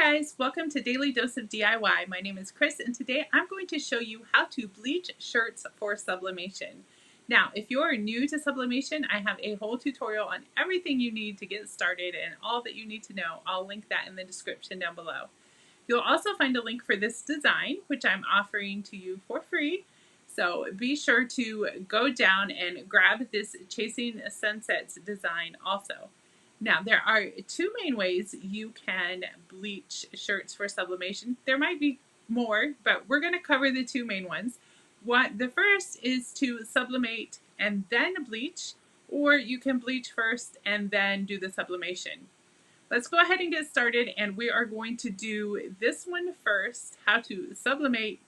guys, welcome to Daily Dose of DIY. My name is Chris and today I'm going to show you how to bleach shirts for sublimation. Now, if you're new to sublimation, I have a whole tutorial on everything you need to get started and all that you need to know. I'll link that in the description down below. You'll also find a link for this design, which I'm offering to you for free. So be sure to go down and grab this Chasing Sunsets design also. Now, there are two main ways you can bleach shirts for sublimation. There might be more, but we're going to cover the two main ones. The first is to sublimate and then bleach, or you can bleach first and then do the sublimation. Let's go ahead and get started, and we are going to do this one first, how to sublimate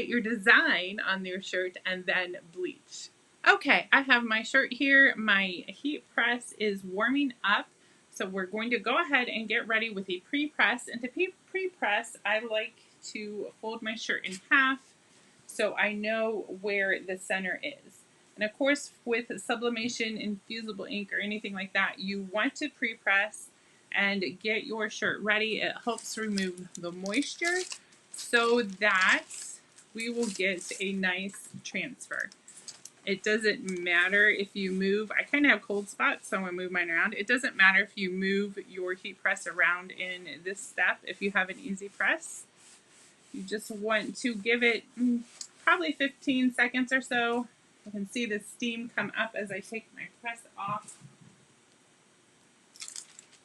your design on your shirt and then bleach. Okay, I have my shirt here. My heat press is warming up, so we're going to go ahead and get ready with a pre-press. And to pre-press, I like to fold my shirt in half so I know where the center is. And of course, with sublimation, infusible ink, or anything like that, you want to pre-press and get your shirt ready. It helps remove the moisture so that we will get a nice transfer. It doesn't matter if you move. I kind of have cold spots, so I'm going to move mine around. It doesn't matter if you move your heat press around in this step. If you have an EasyPress, you just want to give it probably 15 seconds or so. You can see the steam come up as I take my press off.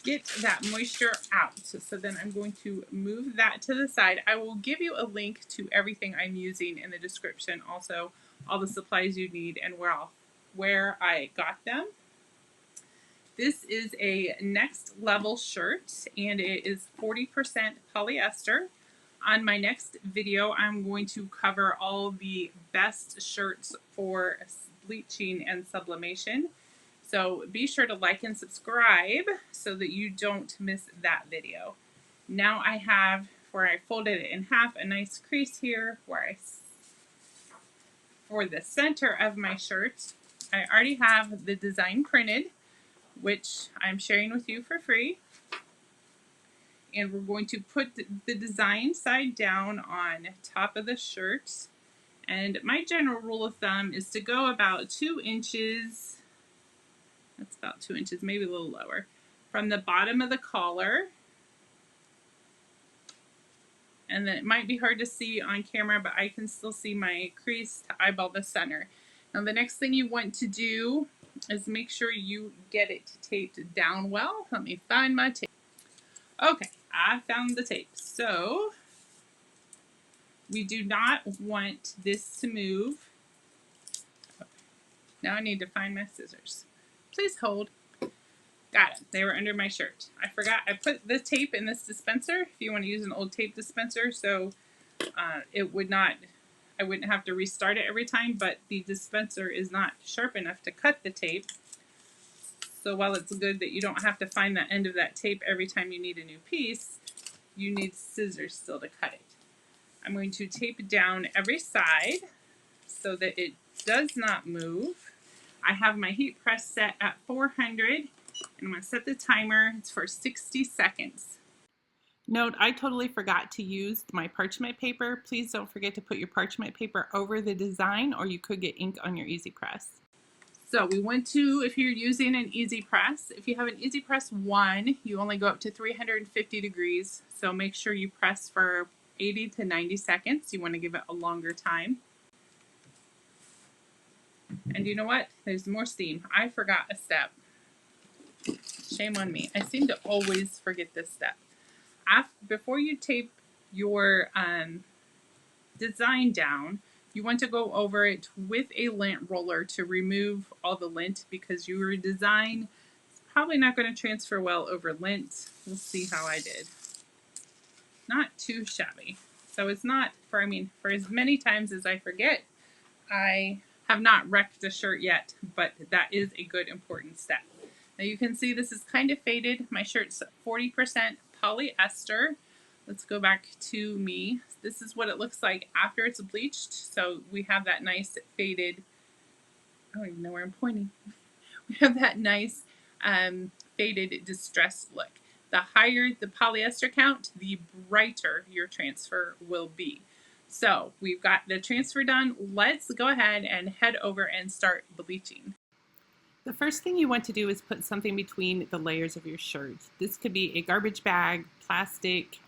Get that moisture out. So then I'm going to move that to the side. I will give you a link to everything I'm using in the description, also all the supplies you need and where I got them. This is a next level shirt and it is 40% polyester. On my next video, I'm going to cover all the best shirts for bleaching and sublimation. So be sure to like and subscribe so that you don't miss that video. Now I have, where I folded it in half, a nice crease here where for the center of my shirt. I already have the design printed, which I'm sharing with you for free. And we're going to put the design side down on top of the shirt. And my general rule of thumb is to go about 2 inches, that's about 2 inches, maybe a little lower, from the bottom of the collar. And then it might be hard to see on camera, but I can still see my crease to eyeball the center. Now the next thing you want to do is make sure you get it taped down well. Let me find my tape. Okay, I found the tape. So we do not want this to move. Okay. Now I need to find my scissors. Please hold. Got it. They were under my shirt. I forgot I put the tape in this dispenser if you want to use an old tape dispenser, so I wouldn't have to restart it every time, but the dispenser is not sharp enough to cut the tape. So while it's good that you don't have to find the end of that tape every time you need a new piece, you need scissors still to cut it. I'm going to tape down every side so that it does not move. I have my heat press set at 400. And I'm going to set the timer. It's for 60 seconds. Note, I totally forgot to use my parchment paper. Please don't forget to put your parchment paper over the design or you could get ink on your EasyPress. So we want to, if you're using an EasyPress, if you have an EasyPress 1, you only go up to 350 degrees. So make sure you press for 80 to 90 seconds. You want to give it a longer time. And you know what? There's more steam. I forgot a step. Shame on me. I seem to always forget this step. Before you tape your design down, you want to go over it with a lint roller to remove all the lint because your design is probably not going to transfer well over lint. We'll see how I did. Not too shabby. So it's not, for as many times as I forget, I have not wrecked the shirt yet, but that is a good important step. Now you can see this is kind of faded. My shirt's 40% polyester. Let's go back to me. This is what it looks like after it's bleached. So we have that nice faded, I don't even know where I'm pointing. We have that nice faded distressed look. The higher the polyester count, the brighter your transfer will be. So we've got the transfer done. Let's go ahead and head over and start bleaching. The first thing you want to do is put something between the layers of your shirt. This could be a garbage bag, plastic,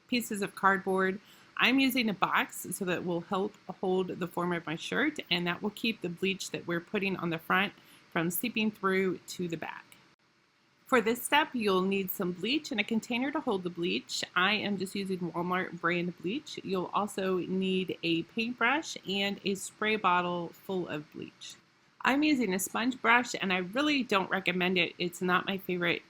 pieces of cardboard. I'm using a box so that it will help hold the form of my shirt, and that will keep the bleach that we're putting on the front from seeping through to the back. For this step, you'll need some bleach and a container to hold the bleach. I am just using Walmart brand bleach. You'll also need a paintbrush and a spray bottle full of bleach. I'm using a sponge brush, and I really don't recommend it. It's not my favorite.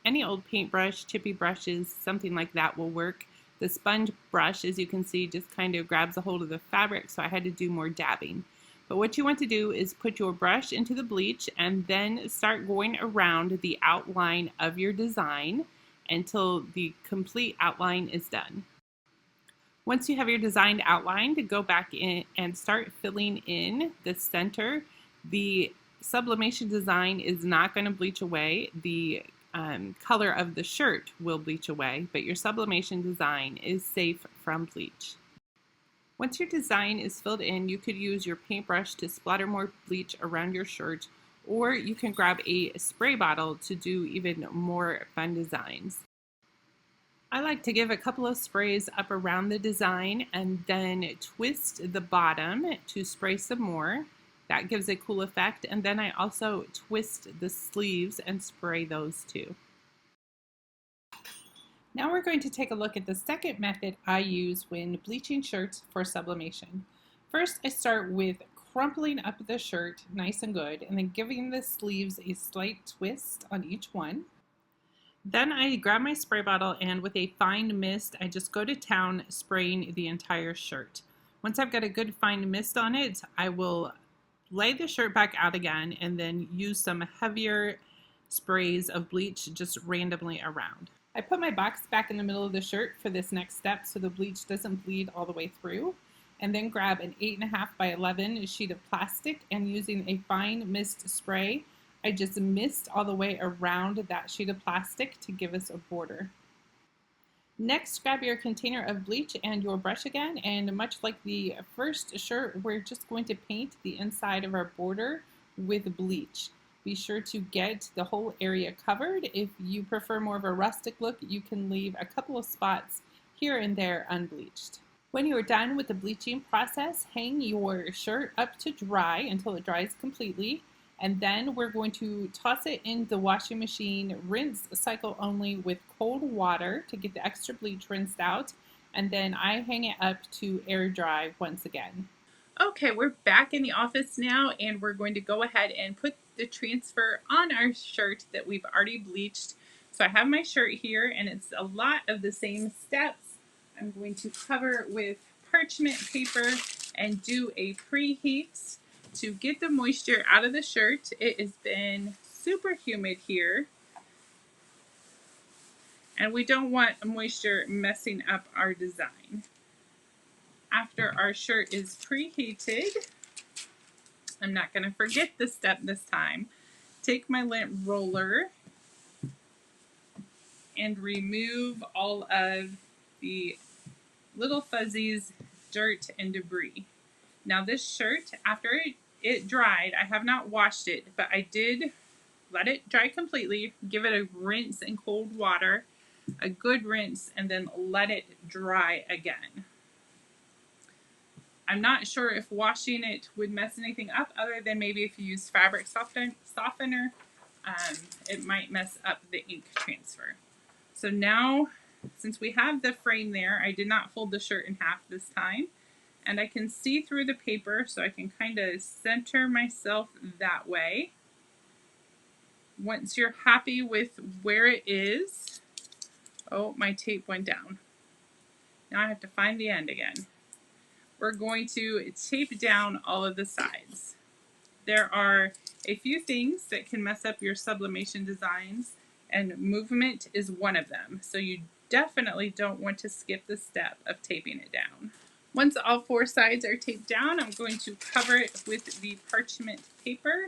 Any old paintbrush, chippy brushes, something like that will work. The sponge brush, as you can see, just kind of grabs a hold of the fabric, so I had to do more dabbing. But what you want to do is put your brush into the bleach and then start going around the outline of your design until the complete outline is done. Once you have your design outlined, go back in and start filling in the center. The Sublimation Design is not going to bleach away. The color of the shirt will bleach away, but your Sublimation Design is safe from bleach. Once your design is filled in, you could use your paintbrush to splatter more bleach around your shirt, or you can grab a spray bottle to do even more fun designs. I like to give a couple of sprays up around the design and then twist the bottom to spray some more. That gives a cool effect, and then I also twist the sleeves and spray those too. Now we're going to take a look at the second method I use when bleaching shirts for sublimation. First, I start with crumpling up the shirt nice and good, and then giving the sleeves a slight twist on each one. Then I grab my spray bottle, and with a fine mist, I just go to town spraying the entire shirt. Once I've got a good fine mist on it, I will lay the shirt back out again and then use some heavier sprays of bleach just randomly around. I put my box back in the middle of the shirt for this next step so the bleach doesn't bleed all the way through, and then grab an 8.5 by 11 sheet of plastic, and using a fine mist spray, I just mist all the way around that sheet of plastic to give us a border. Next, grab your container of bleach and your brush again, and much like the first shirt, we're just going to paint the inside of our border with bleach. Be sure to get the whole area covered. If you prefer more of a rustic look, you can leave a couple of spots here and there unbleached. When you are done with the bleaching process, hang your shirt up to dry until it dries completely, and then we're going to toss it in the washing machine, rinse cycle only with cold water to get the extra bleach rinsed out, and then I hang it up to air dry once again. Okay, we're back in the office now, and we're going to go ahead and put the transfer on our shirt that we've already bleached. So I have my shirt here, and it's a lot of the same steps. I'm going to cover with parchment paper and do a preheat to get the moisture out of the shirt. It has been super humid here, and we don't want moisture messing up our design. After our shirt is preheated, I'm not going to forget this step this time. Take my lint roller and remove all of the little fuzzies, dirt, and debris. Now this shirt, after it dried, I have not washed it, but I did let it dry completely, give it a rinse in cold water, a good rinse, and then let it dry again. I'm not sure if washing it would mess anything up other than maybe if you use fabric softener, it might mess up the ink transfer. So now, since we have the frame there, I did not fold the shirt in half this time, and I can see through the paper, so I can kind of center myself that way. Once you're happy with where it is, oh, my tape went down. Now I have to find the end again. We're going to tape down all of the sides. There are a few things that can mess up your sublimation designs, and movement is one of them. So you definitely don't want to skip the step of taping it down. Once all four sides are taped down, I'm going to cover it with the parchment paper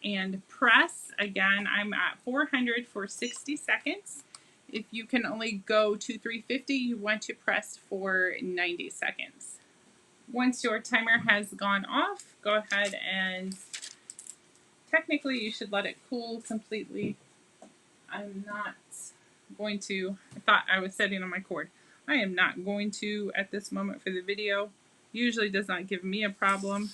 and press. Again, I'm at 400 for 60 seconds. If you can only go to 350, you want to press for 90 seconds. Once your timer has gone off, go ahead and technically you should let it cool completely. I'm not going to, I thought I was setting on my cord. I am not going to at this moment for the video. Usually does not give me a problem.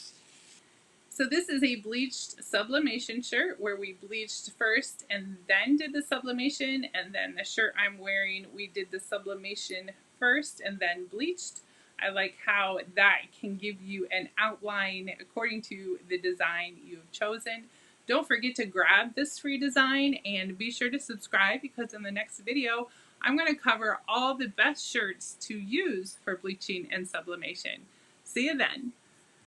So this is a bleached sublimation shirt where we bleached first and then did the sublimation, and then the shirt I'm wearing, we did the sublimation first and then bleached. I like how that can give you an outline according to the design you've chosen. Don't forget to grab this free design and be sure to subscribe, because in the next video, I'm going to cover all the best shirts to use for bleaching and sublimation. See you then.